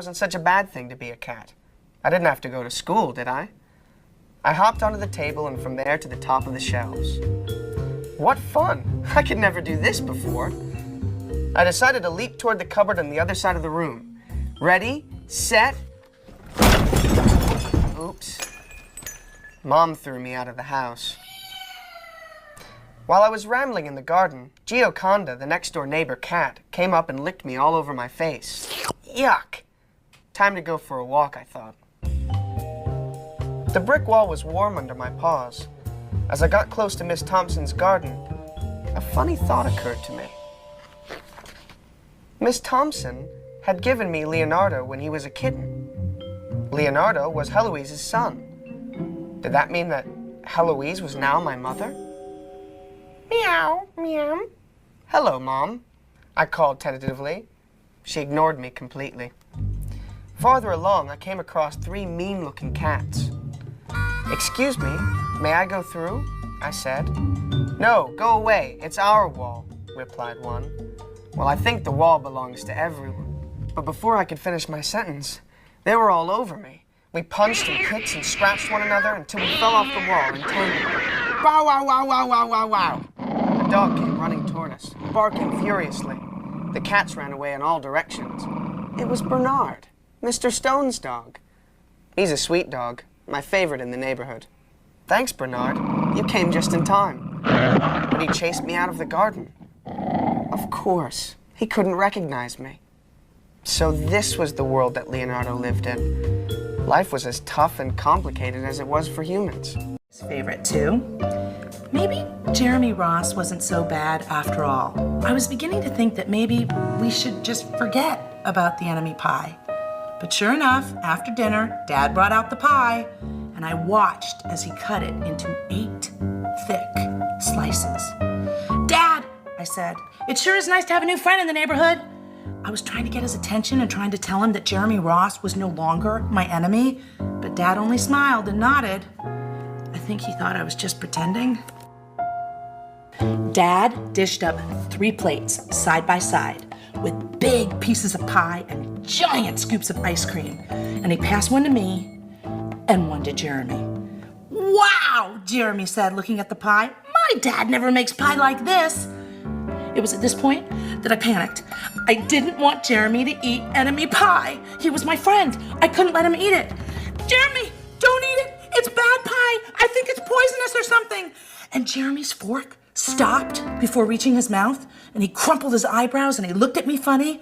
wasn't such a bad thing to be a cat. I didn't have to go to school, did I? I hopped onto the table and from there to the top of the shelves. What fun! I could never do this before. I decided to leap toward the cupboard on the other side of the room. Ready, set... Oops. Mom threw me out of the house. While I was rambling in the garden, Gioconda, the next-door neighbor cat, came up and licked me all over my face. Yuck! Time to go for a walk, I thought. The brick wall was warm under my paws. As I got close to Miss Thompson's garden, a funny thought occurred to me. Miss Thompson had given me Leonardo when he was a kitten. Leonardo was Heloise's son. Did that mean that Heloise was now my mother? Meow, meow. Hello, Mom, I called tentatively. She ignored me completely. Farther along, I came across 3 mean-looking cats. Excuse me, may I go through? I said. No, go away, it's our wall, replied one. Well, I think the wall belongs to everyone. But before I could finish my sentence, they were all over me. We punched and kicked and scratched one another until we fell off the wall and tangled. Wow, wow, wow, wow, wow, wow, wow. A dog came running toward us, barking furiously. The cats ran away in all directions. It was Bernard, Mr. Stone's dog. He's a sweet dog, my favorite in the neighborhood. Thanks, Bernard. You came just in time. But he chased me out of the garden. Of course, he couldn't recognize me. So this was the world that Leonardo lived in. Life was as tough and complicated as it was for humans. His favorite too. Maybe Jeremy Ross wasn't so bad after all. I was beginning to think that maybe we should just forget about the enemy pie. But sure enough, after dinner, Dad brought out the pie, and I watched as he cut it into 8 thick slices. Dad, I said, it sure is nice to have a new friend in the neighborhood. I was trying to get his attention and trying to tell him that Jeremy Ross was no longer my enemy, but Dad only smiled and nodded. I think he thought I was just pretending. Dad dished up 3 plates side by side with big pieces of pie and giant scoops of ice cream. And he passed one to me and one to Jeremy. Wow, Jeremy said, looking at the pie. My dad never makes pie like this. It was at this point that I panicked. I didn't want Jeremy to eat enemy pie. He was my friend. I couldn't let him eat it. Jeremy, don't eat it. It's bad pie. I think it's poisonous or something. And Jeremy's fork stopped before reaching his mouth, and he crumpled his eyebrows and he looked at me funny.